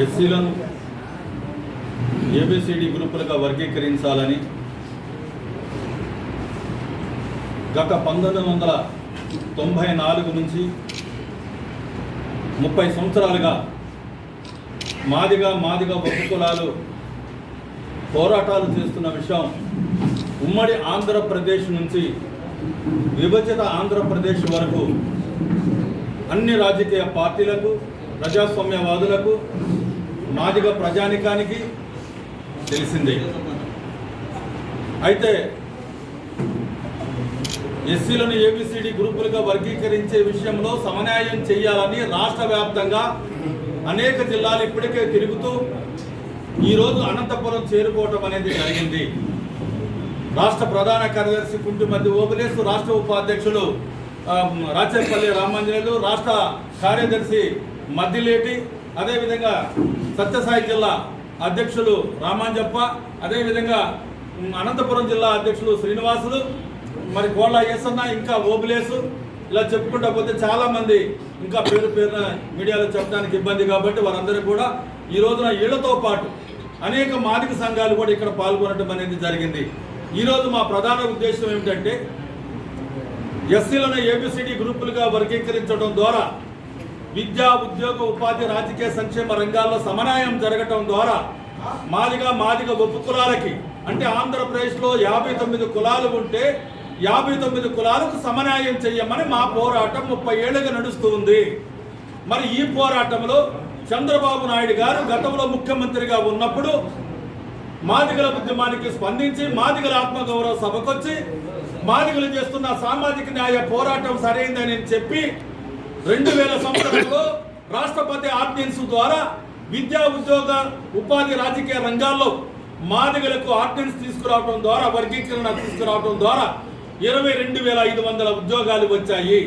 ఎస్సీలను A B C D గ్రూపులుగా వర్గీకరించాలని గత 1994 నుంచి 30 సంవత్సరాలుగా మాదిగ ఉపకులాలు పోరాటాలు చేస్తున్న విషయం ఉమ్మడి ఆంధ్రప్రదేశ్ నుంచి విభజిత ఆంధ్రప్రదేశ్ వరకు అన్ని రాజకీయ పార్టీలకు, ప్రజాస్వామ్యవాదులకు, మాదిగ ప్రజానికానికి తెలిసిందే. అయితే ఎస్సీలను ఏబిసిడి గ్రూపులుగా వర్గీకరించే విషయంలో సమన్వయం చేయాలని రాష్ట్ర వ్యాప్తంగా అనేక జిల్లాలు ఇప్పటికే తిరుగుతూ ఈరోజు అనంతపురం చేరుకోవటం అనేది జరిగింది. రాష్ట్ర ప్రధాన కార్యదర్శి కుంటిమద్ది ఓబులేసు, రాష్ట్ర ఉపాధ్యక్షులు రాచపల్లి రామాంజనేయులు, రాష్ట్ర కార్యదర్శి మద్దిలేటి, అదేవిధంగా సత్యసాయి జిల్లా అధ్యక్షులు రామాంజప్ప, అదేవిధంగా అనంతపురం జిల్లా అధ్యక్షులు శ్రీనివాసులు, మరి కోళ్ళ ఏసన్న, ఇంకా ఓబులేసు, ఇలా చెప్పుకుంటా పోతే చాలామంది ఇంకా పేరున మీడియాలో చెప్పడానికి ఇబ్బంది కాబట్టి వారందరూ కూడా ఈ రోజున వీళ్ళతో పాటు అనేక మాదిక సంఘాలు కూడా ఇక్కడ పాల్గొనడం అనేది జరిగింది. ఈరోజు మా ప్రధాన ఉద్దేశం ఏమిటంటే ఎస్సీలను ఏబిసిడి గ్రూపులుగా వర్గీకరించడం ద్వారా విద్యా, ఉద్యోగ, ఉపాధి, రాజకీయ సంక్షేమ రంగాల్లో సమన్వయం జరగటం ద్వారా మాదిగ ఉపకులాలకి, అంటే ఆంధ్రప్రదేశ్లో 59 కులాలు ఉంటే 59 కులాలకు సమన్వయం చెయ్యమని మా పోరాటం 30 ఏళ్ళుగా నడుస్తుంది. మరి ఈ పోరాటంలో చంద్రబాబు నాయుడు గారు గతంలో ముఖ్యమంత్రిగా ఉన్నప్పుడు మాదిగల ఉద్యమానికి స్పందించి మాదిగల ఆత్మగౌరవ సభకొచ్చి మాదిగలు చేస్తున్న సామాజిక న్యాయ పోరాటం సరైందని చెప్పి 2000 సంవత్సరంలో రాష్ట్రపతి ఆర్డినెన్స్ ద్వారా విద్యా, ఉద్యోగ, ఉపాధి, రాజకీయ రంగాల్లో మాదిగలకు ఆర్డినెన్స్ తీసుకురావడం ద్వారా, వర్గీకరణ తీసుకురావడం ద్వారా 22,500 ఉద్యోగాలు వచ్చాయి.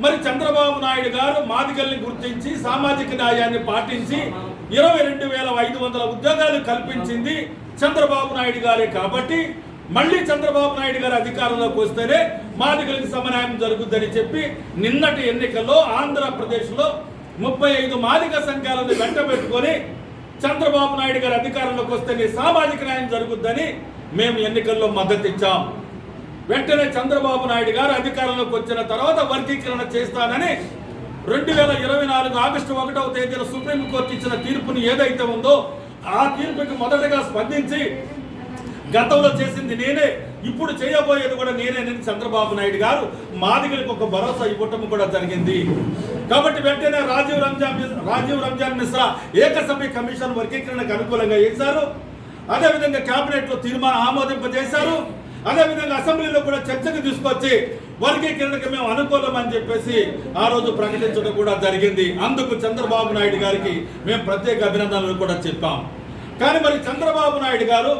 మరి చంద్రబాబు నాయుడు గారు మాదిగల్ని గుర్తించి సామాజిక న్యాయాన్ని పాటించి 22,500 ఉద్యోగాలు కల్పించింది చంద్రబాబు నాయుడు గారే. కాబట్టి మళ్ళీ చంద్రబాబు నాయుడు గారు అధికారంలోకి వస్తేనే మాదిగలకు సమన్వయం జరుగుతుందని చెప్పి నిన్నటి ఎన్నికల్లో ఆంధ్రప్రదేశ్లో 35 మాదిగ సంఘాలను వెంటబెట్టుకొని చంద్రబాబు నాయుడు గారు అధికారంలోకి వస్తేనే సామాజిక న్యాయం జరుగుతుందని మేము ఎన్నికల్లో మద్దతు ఇచ్చాం. వెంటనే చంద్రబాబు నాయుడు గారు అధికారంలోకి వచ్చిన తర్వాత వర్గీకరణ చేస్తానని 2024 ఆగస్టు 1వ తేదీన సుప్రీంకోర్టు ఇచ్చిన తీర్పుని ఏదైతే ఉందో ఆ తీర్పుకి మొదటగా స్పందించి గతంలో చేసింది నేనే, ఇప్పుడు చేయబోయేది కూడా నేనే చంద్రబాబు నాయుడు గారు మాదిగలకు ఒక భరోసా ఇవ్వటం కూడా జరిగింది. కాబట్టి వెంటనే రాజీవ్ రంజాన్ మిశ్రా ఏకసభ్య కమిషన్ వర్గీకరణకు అనుకూలంగా చేశారు. అదేవిధంగా కేబినెట్లో తీర్మానం ఆమోదింపజేశారు. అదేవిధంగా అసెంబ్లీలో కూడా చర్చకు తీసుకొచ్చి వర్గీకరణకు మేము అనుకూలమని చెప్పేసి ఆ రోజు ప్రకటించడం కూడా జరిగింది. అందుకు చంద్రబాబు నాయుడు గారికి మేము ప్రత్యేక అభినందనలు కూడా చెప్పాం. కానీ మరి చంద్రబాబు నాయుడు గారు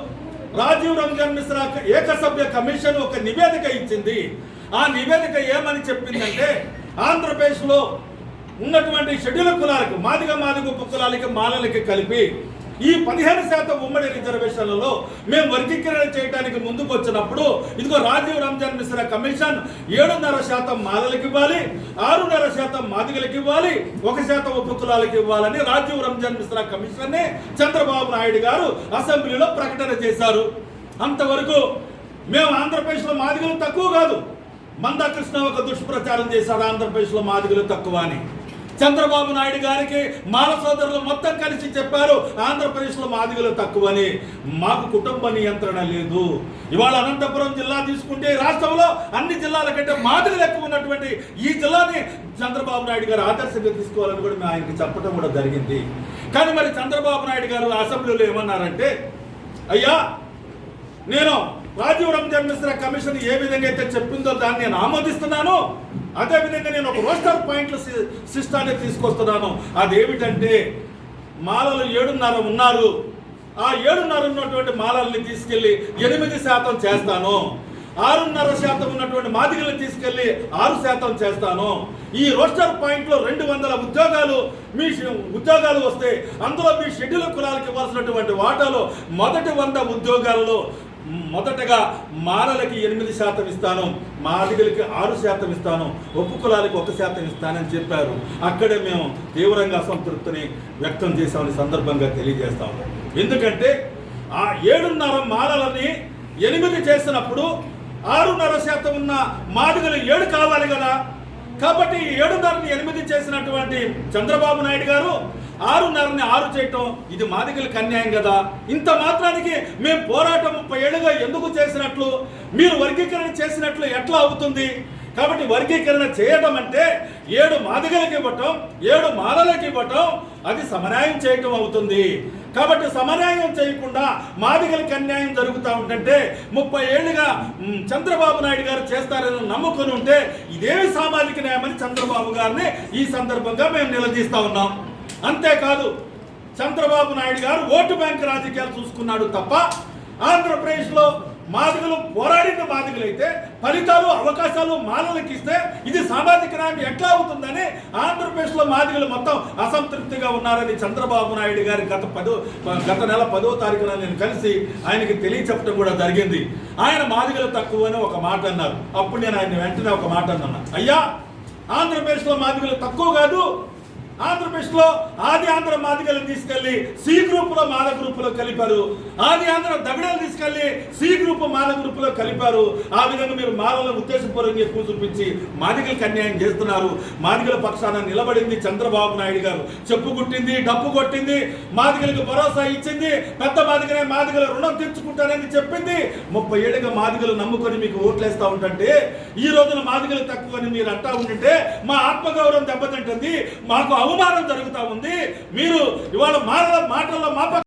రాజీవ్ రంజాన్ మిశ్రా ఏకసభ్య కమిషన్ ఒక నివేదిక ఇచ్చింది. ఆ నివేదిక ఏమని చెప్పిందంటే ఆంధ్రప్రదేశ్లో ఉన్నటువంటి షెడ్యూల్ కులాలకు, మాదిగ ఉపకులాలకి, మాలలకి కలిపి ఈ 15% ఉమ్మడి రిజర్వేషన్లలో మేము వర్గీకరణ చేయడానికి ముందుకు వచ్చినప్పుడు ఇదిగో రాజీవ్ రంజాన్ మిశ్రా కమిషన్ 7.5% మాలలకు ఇవ్వాలి, 6.5% మాదిగలకు ఇవ్వాలి, 1% ఉపకులాలకు ఇవ్వాలని రాజీవ్ రంజాన్ మిశ్రా కమిషన్ చంద్రబాబు నాయుడు గారు అసెంబ్లీలో ప్రకటన చేశారు. అంతవరకు మేము ఆంధ్రప్రదేశ్లో మాదిగలు తక్కువ కాదు, మందాకృష్ణ ఒక దుష్ప్రచారం చేశాడు ఆంధ్రప్రదేశ్లో మాదిగలు తక్కువ అని. చంద్రబాబు నాయుడు గారికి మాల సోదరులు మొత్తం కలిసి చెప్పారు ఆంధ్రప్రదేశ్లో మాదిగలు తక్కువని. మాకు కుటుంబ నియంత్రణ లేదు. ఇవాళ అనంతపురం జిల్లా తీసుకుంటే రాష్ట్రంలో అన్ని జిల్లాల కంటే మాదిగలు ఎక్కువ ఉన్నటువంటి ఈ జిల్లాని చంద్రబాబు నాయుడు గారు ఆదర్శంగా తీసుకోవాలని కూడా మేము ఆయనకి చెప్పడం కూడా జరిగింది. కానీ మరి చంద్రబాబు నాయుడు గారు అసెంబ్లీలో ఏమన్నారంటే, అయ్యా నేను రాజీవ్ రంజాన్ మిశ్రా కమిషన్ ఏ విధంగా అయితే చెప్పిందో దాన్ని నేను ఆమోదిస్తున్నాను, అదేవిధంగా నేను ఒక రోస్టర్ పాయింట్ల సిస్టాన్ని తీసుకొస్తున్నాను. అదేమిటంటే మాలలు 7.5 ఉన్నారు, ఆ 7.5 ఉన్నటువంటి మాలల్ని తీసుకెళ్ళి 8% చేస్తాను, 6.5% ఉన్నటువంటి మాదిగల్ని తీసుకెళ్ళి 6% చేస్తాను. ఈ రోస్టర్ పాయింట్లో 200 ఉద్యోగాలు మీ ఉద్యోగాలు వస్తే అందులో మీ షెడ్యూల్ కులాలకు ఇవ్వాల్సినటువంటి వాటాలో మొదటి 100 ఉద్యోగాలలో మొదటగా మాలలకి 8% ఇస్తాను, మాదిగలకి 6% ఇస్తాను, ఒప్పు కులాలకి 1% ఇస్తానని చెప్పారు. అక్కడే మేము తీవ్రంగా అసంతృప్తిని వ్యక్తం చేశామని సందర్భంగా తెలియజేస్తాము. ఎందుకంటే ఆ 7.5 మాలలని 8 చేసినప్పుడు 6.5% ఉన్న మాదిగలు 7 కావాలి కదా. కాబట్టి 7.5ని 8 చేసినటువంటి చంద్రబాబు నాయుడు గారు 6.5ని 6 చేయటం ఇది మాదిగలకు అన్యాయం కదా. ఇంత మాత్రానికి మేము పోరాటం 30 ఏళ్ళుగా ఎందుకు చేసినట్లు, మీరు వర్గీకరణ చేసినట్లు ఎట్లా అవుతుంది? కాబట్టి వర్గీకరణ చేయటం అంటే 7 మాదిగలకి ఇవ్వటం, 7 మాలలకి ఇవ్వటం, అది సమన్యాయం చేయటం అవుతుంది. కాబట్టి సమన్యాయం చేయకుండా మాదిగలకి అన్యాయం జరుగుతూ ఉంటుంటే 30 ఏళ్ళుగా చంద్రబాబు నాయుడు గారు చేస్తారని నమ్ముకొని ఉంటే ఇదేమి సామాజిక న్యాయమని చంద్రబాబు గారిని ఈ సందర్భంగా మేము నిలదీస్తా ఉన్నాం. అంతేకాదు, చంద్రబాబు నాయుడు గారు ఓటు బ్యాంక్ రాజకీయాలు చూసుకున్నాడు తప్ప ఆంధ్రప్రదేశ్లో మాదిగలు పోరాడిన మాదిగలైతే ఫలితాలు అవకాశాలు మాలలకు ఇస్తే ఇది సామాజిక న్యాయం ఎట్లా అవుతుందని ఆంధ్రప్రదేశ్లో మాదిగలు మొత్తం అసంతృప్తిగా ఉన్నారని చంద్రబాబు నాయుడు గారి గత నెల 10వ తారీఖున నేను కలిసి ఆయనకి తెలియచెప్పడం కూడా జరిగింది. ఆయన మాదిగలు తక్కువ అని ఒక మాట అన్నారు. అప్పుడు నేను ఆయన వెంటనే ఒక మాట అన్నా, అయ్యా ఆంధ్రప్రదేశ్లో మాదిగలు తక్కువ కాదు, ఆంధ్రప్రదేశ్లో ఆది ఆంధ్ర మాదిగలను తీసుకెళ్లి సి గ్రూపులో మాల గ్రూపులో కలిపారు, ఆది ఆంధ్ర దగడలు తీసుకెళ్లి సి గ్రూపు మాల గ్రూపులో కలిపారు. ఆ విధంగా మీరు మాలను ఉద్దేశపూర్వకంగా ఎక్కువ చూపించి మాదిగలకు అన్యాయం చేస్తున్నారు. మాదిగల పక్షాన నిలబడింది చంద్రబాబు నాయుడు గారు, చెప్పు కొట్టింది, డప్పు కొట్టింది, మాదిగలకు భరోసా ఇచ్చింది, పెద్ద మాదిగనే మాదిగల రుణం తీర్చుకుంటానని చెప్పింది. 30 ఏళ్ళుగా మాదిగలు నమ్ముకొని మీకు ఓట్లేస్తా ఉంటుంటే ఈ రోజున మాదిగలు తక్కువని మీరు అంటా ఉంటుంటే మా ఆత్మగౌరవం దెబ్బతింటుంది, మాకు అవమానం జరుగుతూ ఉంది. మీరు ఇవాళ మాటల్లో మా